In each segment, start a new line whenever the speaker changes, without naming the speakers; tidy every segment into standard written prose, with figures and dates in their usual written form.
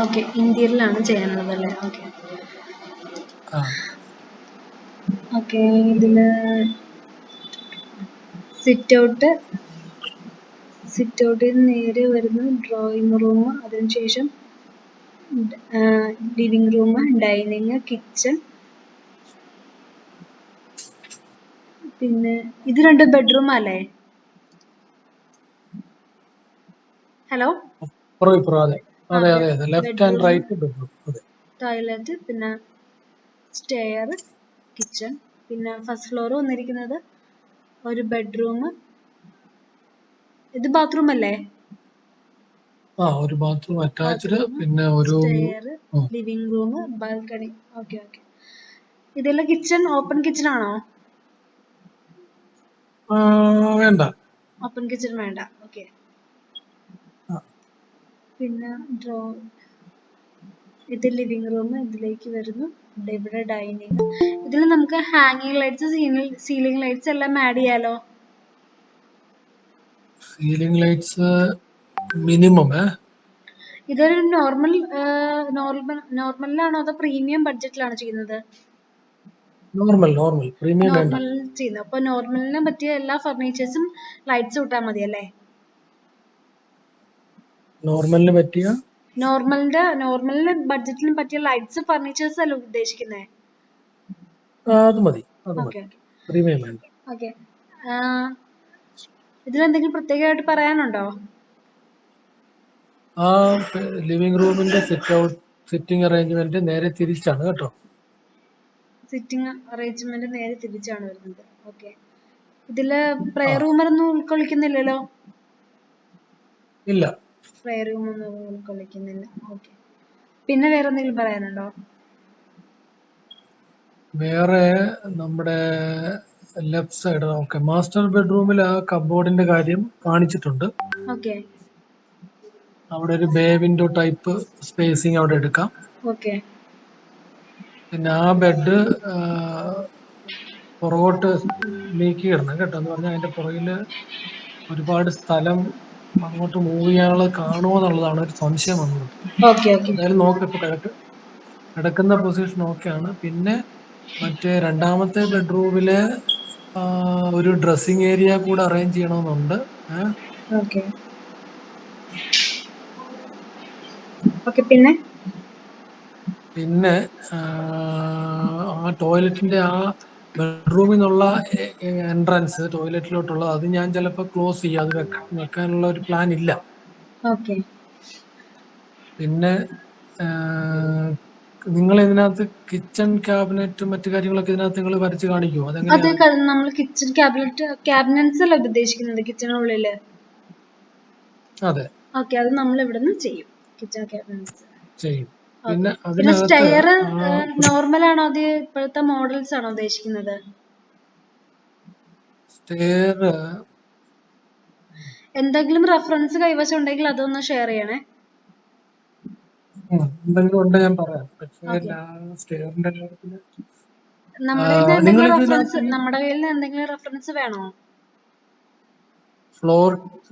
Okay, ഇന്റീരിയറിലാണ് ചെയ്യാനുള്ളത് അല്ലേ? Okay
ആ
ഓക്കെ. ഇതില് സിറ്റ് ഔട്ടിൽ നേരെ വരുന്ന ഡ്രോയിങ് റൂം, അതിനുശേഷം ലിവിംഗ് റൂം, ഡൈനിങ്, കിച്ചൺ, പിന്നെ ഇത് രണ്ട് ബെഡ്റൂം അല്ലേ? ഹലോ,
ഇപ്പുറം അതെ അതെ അതെ അതെ left and
bedroom,
right bedroom അതെ.
ടോയ്ലറ്റ്, പിന്നെ സ്റ്റെയർ, കിച്ചൺ, പിന്നെ ഫസ്റ്റ് ഫ്ലോർ വന്നിരിക്കുന്നത് ഒരു ബെഡ്റൂം. ഇത് ബാത്റൂം അല്ലേ?
ഒരു ബാത്റൂം അറ്റാച്ച്ഡ്,
ബാത്റൂം,
പിന്നെ ഒരു
stair, living room, balcony. Okay okay. ഇതെല്ലാം കിച്ചൺ, ഓപ്പൺ കിച്ചൺ ആണോ?
വേണ്ട.
ഓപ്പൺ കിച്ചൺ വേണ്ട. ഓക്കെ. പിന്നെ ഇത് ലിവിംഗ് റൂം, ഇതിലേക്ക് വരുന്നു. ഇവിടെ ഡൈനിങ്. ഇതിൽ നമുക്ക് ഹാങ്ങിങ് ലൈറ്റ്സ്, സീലിംഗ് ലൈറ്റ്സ് എല്ലാം ആഡ് ചെയ്യാലോ?
Ceiling lights minimum.
ഇതൊരു നോർമലിലാണോ അതോ പ്രീമിയം ബഡ്ജറ്റിലാണോ ചെയ്യുന്നത്?
നോർമൽ പ്രീമിയം വേണ്ട.
നോർമൽ ചെയ്യുന്നത്. അപ്പൊ നോർമലിന് പറ്റിയ എല്ലാ ഫർണിച്ചേഴ്സും ലൈറ്റ്സ് ഇട്ടാൽ മതി അല്ലേ?
നോർമലിന് പറ്റിയ
നോർമലിന് ബഡ്ജറ്റിന് പറ്റിയ ലൈറ്റ്സ്, ഫർണിച്ചേഴ്സ് അല്ല ഉദ്ദേശിക്കുന്നത്?
അത് മതി.
ഓക്കെ ഓക്കെ
പ്രീമിയം വേണ്ട.
ഓക്കെ. ഇതിലെന്തെങ്കിലും പ്രത്യേകമായിട്ട് പറയാനുണ്ടോ?
ലിവിംഗ് റൂമിന്റെ സിറ്റിംഗ് അറേഞ്ച്മെന്റ് നേരെ തിരിച്ചാണ് കേട്ടോ.
സിറ്റിംഗ് അറേഞ്ച്മെന്റ് നേരെ തിരിച്ചാണ് വരുന്നത്. ഓക്കെ. ഇതില് പ്രയർ റൂമൊന്നും ഉൾക്കൊള്ളിക്കുന്നില്ലല്ലോ?
ഇല്ല.
പ്രയർ റൂമൊന്നും ഉൾക്കൊള്ളിക്കുന്നില്ല. ഓക്കെ. പിന്നെ വേറെ എന്തെങ്കിലും പറയാനുണ്ടോ?
വേറെ നമ്മുടെ ലെഫ്റ്റ് സൈഡ് ഓക്കെ. മാസ്റ്റർ ബെഡ്റൂമിൽ ആ കബോർഡിന്റെ കാര്യം കാണിച്ചിട്ടുണ്ട്.
ഓക്കെ.
അവിടെ ഒരു ബേ വിൻഡോ ടൈപ്പ് സ്പേസിങ് അവിടെ എടുക്കാം.
ഓക്കെ.
പിന്നെ ആ ബെഡ് പുറകോട്ട് നീക്കി ഇടണം കേട്ടോ. എന്ന് പറഞ്ഞാൽ അതിന്റെ പുറകില് ഒരുപാട് സ്ഥലം അങ്ങോട്ട് മൂവ് ചെയ്യാനുള്ളത് കാണുമോ എന്നുള്ളതാണ് ഒരു സംശയം വന്നത്.
ഓക്കെ ഓക്കെ
എന്തായാലും നോക്ക്. ഇപ്പൊ കിടക്കുന്ന പൊസിഷൻ ഓക്കെയാണ്. പിന്നെ മറ്റേ രണ്ടാമത്തെ ബെഡ്റൂമില് ഒരു ഡ്രസ്സിംഗ് ഏരിയ കൂടെ അറേഞ്ച് ചെയ്യണമെന്നുണ്ട്.
Okay okay. പിന്നെ
ആ ടോയ്ലറ്റിന്റെ ആ ബെഡ്റൂമിൽ നിന്നുള്ള എൻട്രൻസ് ടോയ്ലറ്റിലോട്ടുള്ളത് അത് ഞാൻ ചിലപ്പോൾ ക്ലോസ് ചെയ്യും. അത് വെക്കാനുള്ള ഒരു പ്ലാൻ ഇല്ല.
ഓക്കെ.
പിന്നെ നിങ്ങൾ ഇതിനകത്ത് കിച്ചൺ ക്യാബിനറ്റും മറ്റു കാര്യങ്ങളൊക്കെ ഇതിനകത്ത് നിങ്ങൾ വരച്ച് കാണിക്കുമോ?
അത്
അതെങ്ങനെയാണ്?
നമ്മൾ കിച്ചൺ ക്യാബിനറ്റ്സ് അല്ല ഉദ്ദേശിക്കുന്നത് കിച്ചണിനുള്ളില്?
അതെ,
ഓക്കെ. അത് നമ്മൾ ഇവിടുന്ന് ചെയ്യും, കിച്ചൺ ക്യാബിനറ്റ്സ്.
ചെയ്യും.
ഓക്കെ.
പിന്നെ
പിന്നെ
അതിനകത്ത്
സ്റ്റെയർ നോർമൽ ആണോ അത് ഇപ്പോഴത്തെ മോഡൽസ് ആണോ ഉദ്ദേശിക്കുന്നത്?
സ്റ്റെയർ
എന്തെങ്കിലും റെഫറൻസ് കൈവശം ഉണ്ടെങ്കിൽ അതൊന്ന് ഷെയർ ചെയ്യണേ.
എന്തെങ്കിലും ഉണ്ട് ഞാൻ പറയാം. പക്ഷേ
ഓക്കെ.
സ്റ്റെയറിന്റെ കാര്യത്തില്
നമ്മുടെ കയ്യിൽ നിന്ന് എന്തെങ്കിലും റെഫറൻസ് വേണോ?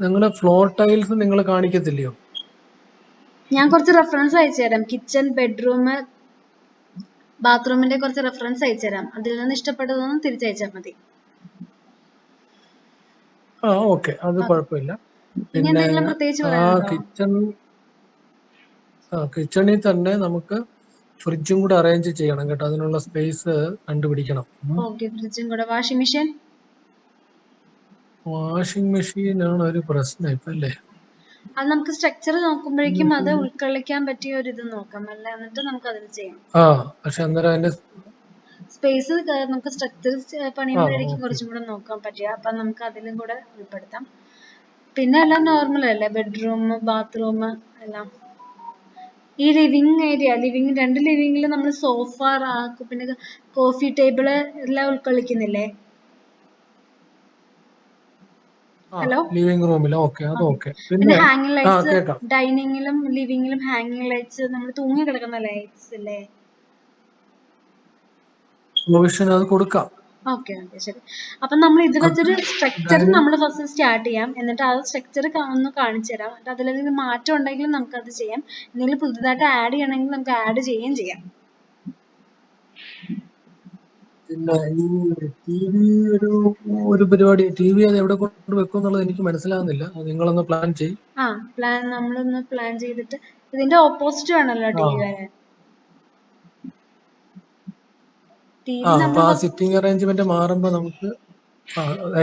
നിങ്ങളുടെ ഫ്ലോർ ടൈൽസ് നിങ്ങൾ കാണിക്കത്തില്ലയോ?
ഞാൻ കുറച്ച് റെഫറൻസ് അയച്ചു തരാം. കിച്ചൺ, ബെഡ്റൂം, ബാത്റൂമിന്റെ കുറച്ച് റെഫറൻസ് അയച്ചു തരാം. അതിൽ നിന്ന് ഇഷ്ടപ്പെട്ടതൊന്നും തിരിച്ചയച്ചാൽ മതി.
ഓക്കെ, അത് കുഴപ്പമില്ല.
ഇനി
പിന്നെ
എന്തെങ്കിലും പ്രത്യേകിച്ച്
ആ
പറയാനുണ്ടോ?
കിച്ചണിൽ തന്നെ നമുക്ക് ഫ്രിഡ്ജും കൂടെ അറേഞ്ച് ചെയ്യണം കേട്ടോ. അതിനുള്ള സ്പേസ് കണ്ടുപിടിക്കണം.
ഓക്കെ. ഫ്രിഡ്ജും കൂടെ. വാഷിംഗ് മെഷീൻ
ആണ് ഒരു പ്രശ്നം ഇപ്പൊ അല്ലേ?
അത് നമുക്ക് സ്ട്രക്ചർ നോക്കുമ്പോഴേക്കും അത് ഉൾക്കൊള്ളിക്കാൻ പറ്റിയ ഒരു ഇത് നോക്കാം. അല്ല, എന്നിട്ട് നമുക്ക് അതിൽ ചെയ്യാം.
പക്ഷെ അന്നേരം അതിന്റെ
സ്പേസ് നമുക്ക് സ്ട്രക്ചർ പണിയുമ്പോഴേക്കും കുറച്ചും കൂടെ നോക്കാൻ പറ്റുക. അപ്പൊ നമുക്ക് അതിലും കൂടെ ഉൾപ്പെടുത്താം. പിന്നെ എല്ലാം നോർമൽ അല്ലേ? ബെഡ്റൂം, ബാത്റൂം എല്ലാം. ഈ രണ്ട് ലിവിംഗിൽ നമ്മൾ സോഫ, റാക്ക്, പിന്നെ കോഫി ടേബിള് എല്ലാം ഉൾക്കൊള്ളിക്കുന്നില്ലേ? ഹലോ.
ലിവിംഗ് റൂമിൽ ഓക്കെ, അത് ഓക്കെ.
പിന്നെ ഹാങ്ങിങ് ലൈറ്റ്സ്,
കേൾക്കാം.
ഡൈനിങ്ങിലും ലിവിംഗിലും ഹാങ്ങിങ് ലൈറ്റ്സ്, നമ്മൾ തൂങ്ങി കിടക്കുന്ന ലൈറ്റ്സ് ഇല്ലേ?
പ്രൊവിഷൻ അത് കൊടുക്കാം.
ഓക്കെ ഓക്കെ ശരി. അപ്പം നമ്മൾ ഇത്
അത്
വെച്ചൊരു സ്ട്രക്ചർ
ഡൈനിങ്
നമ്മൾ ഫസ്റ്റ് സ്റ്റാർട്ട് ചെയ്യാം. എന്നിട്ട് ആ സ്ട്രക്ചർ ഒന്ന് കാണിച്ചു തരാം. എന്നിട്ട് അതിലെന്തെങ്കിലും മാറ്റം ഉണ്ടെങ്കിൽ നമുക്കത് ചെയ്യാം. എന്തെങ്കിലും പുതുതായിട്ട് ആഡ് ചെയ്യണമെങ്കിൽ നമുക്ക് ആഡ് ചെയ്യുകയും ചെയ്യാം.
പിന്നെ ഈ ടി വി ഒരു പരിപാടി ടി വി അത് എവിടെ കൊണ്ട് വെക്കും എന്നുള്ളത് എനിക്ക് മനസ്സിലാകുന്നില്ല. അത് നിങ്ങളൊന്ന് പ്ലാൻ ചെയ്യും.
ആ നമ്മളൊന്ന് പ്ലാൻ ചെയ്തിട്ട് ഇതിന്റെ ഓപ്പോസിറ്റ് വേണമല്ലോ
ആ
ടി വി വരാൻ. ടി
ആ
വി
അപ്പൊ
നമ്മൾ
ആ
ഫസ്റ്റ്
സിറ്റിംഗ് അറേഞ്ച്മെന്റ് മാറുമ്പോ നമുക്ക്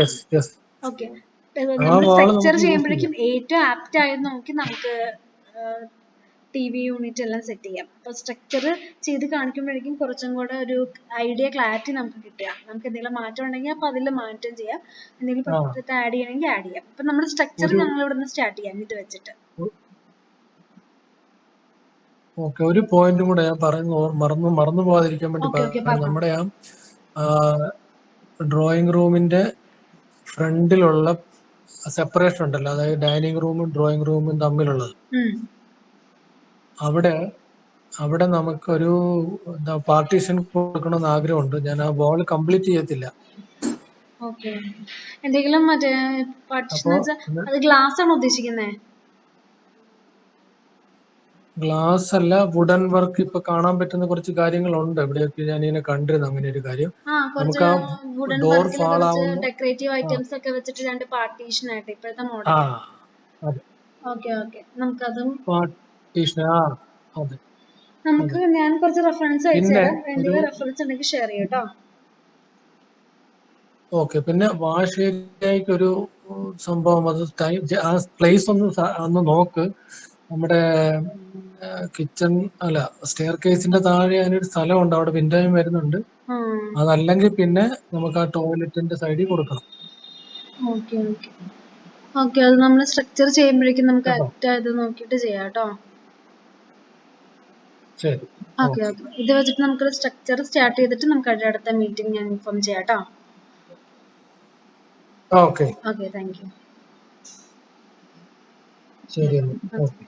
യെസ് യെസ്
ഓക്കെ
ആ
നമ്മൾ
വാള്
സ്ട്രക്ചർ
നമുക്ക് യൂസ്
ചെയ്യുമ്പോഴേക്കും
ചെയ്യാം.
ഏറ്റവും ആപ്റ്റ് ആയത് നോക്കി നമുക്ക് ടി വി യൂണിറ്റ് എല്ലാം സെറ്റ് ചെയ്യാം. അപ്പോൾ സ്ട്രക്ചർ ചെയ്ത് കാണിക്കുമ്പോഴേക്കും കുറച്ചും കൂടെ ഒരു ഐഡിയ ക്ലാരിറ്റി നമുക്ക് കിട്ടുക. നമുക്ക് എന്തെങ്കിലും മാറ്റം ഉണ്ടെങ്കിൽ അപ്പോൾ അതിൽ മാറ്റം ചെയ്യാം. എന്തെങ്കിലും
ആ
പുറത്ത് ആഡ് ചെയ്യണമെങ്കിൽ ആഡ് ചെയ്യാം. അപ്പം നമ്മുടെ സ്ട്രക്ചർ
ഒരു
ഞങ്ങൾ ഇവിടെ നിന്ന് സ്റ്റാർട്ട് ചെയ്യാം ഇത് വെച്ചിട്ട്.
ഓക്കെ ഒരു പോയിന്റും കൂടെ ഞാൻ മറന്നു പോകാതിരിക്കാൻ വേണ്ടി
ഓക്കെ ഓക്കെ
പറയാം.
പറഞ്ഞോ.
നമ്മുടെ ആ ഡ്രോയിങ് റൂമിന്റെ ഫ്രണ്ടിലുള്ള സെപ്പറേഷൻ ഉണ്ടല്ലോ, അതായത് ഡൈനിങ് റൂമും ഡ്രോയിങ് റൂമും തമ്മിലുള്ളത്. അവിടെ അവിടെ നമുക്കൊരു എന്താ പാർട്ടീഷൻ കൊടുക്കണമെന്ന് ആഗ്രഹമുണ്ട്. ഞാൻ ആ വാൾ കംപ്ലീറ്റ് ചെയ്യത്തില്ല.
ഓക്കെ എന്തെങ്കിലും മറ്റേ പാർട്ടീഷൻ
അപ്പോ
വെച്ചാൽ അത് ഗ്ലാസ് ആണോ ഉദ്ദേശിക്കുന്നത്?
ഗ്ലാസ് അല്ല, വുഡൻ വർക്ക് ഇപ്പൊ കാണാൻ പറ്റുന്ന കുറച്ച് കാര്യങ്ങളുണ്ട്. ഇവിടെയൊക്കെ ഞാൻ ഇങ്ങനെ കണ്ടിരുന്നു അങ്ങനെ ഒരു കാര്യം.
കുറച്ച്
നമുക്ക് ആ
വുഡൻ
ഡോർ
വർക്കിലൊക്കെ
ഫാൾ
വെച്ച്
ആവുന്ന
ഡെക്കറേറ്റീവ്
ആ
ഐറ്റംസ് ഒക്കെ വെച്ചിട്ട് രണ്ട് പാർട്ടീഷൻ ആയിട്ട് ഇപ്പോഴത്തെ
ആ
മോഡല്.
അതെ
ഓക്കെ ഓക്കെ നമുക്കതും
പാർട്ടീഷൻ അതെ അതെ.
ഞാൻ കുറച്ച് റെഫറൻസ് അയച്ചു
പിന്നെ
തരാം.
ഒരു
എന്തെങ്കിലും റെഫറൻസ് ഉണ്ടെങ്കിൽ ഷെയർ ചെയ്യാം കേട്ടോ.
ഓക്കെ പിന്നെ വാഷ് ഏരിയയ്ക്ക് ഒരു സംഭവം, അത് ആ പ്ലേസ് ഒന്ന് നോക്ക്. നമ്മുടെ കിച്ചൺ അല്ല സ്റ്റെയർ കേസിന്റെ താഴെ അതിനൊരു സ്ഥലമുണ്ട്, അവിടെ വിൻഡോയും വരുന്നുണ്ട്. അതല്ലെങ്കിൽ പിന്നെ നമുക്ക് ആ ടോയ്ലറ്റിന്റെ സൈഡിൽ കൊടുക്കണം
ഓക്കെ ഓക്കെ ഓക്കെ അത് നമ്മൾ സ്ട്രക്ചർ ചെയ്യുമ്പോഴേക്കും നമുക്ക്
കേട്ടോ.
ആക്ട് ആയത് നോക്കിയിട്ട് ചെയ്യാം കേട്ടോ.
ശരി
ഓക്കെ
ഓക്കെ
ഓക്കെ ഇത് വെച്ചിട്ട് നമുക്കൊരു സ്ട്രക്ചർ സ്റ്റാർട്ട് ചെയ്തിട്ട് നമുക്ക് അടുത്ത മീറ്റിംഗ് ഞാൻ ഇൻഫോം ചെയ്യാം കേട്ടോ.
Okay
okay thank you.
ശരി. ഓക്കെ.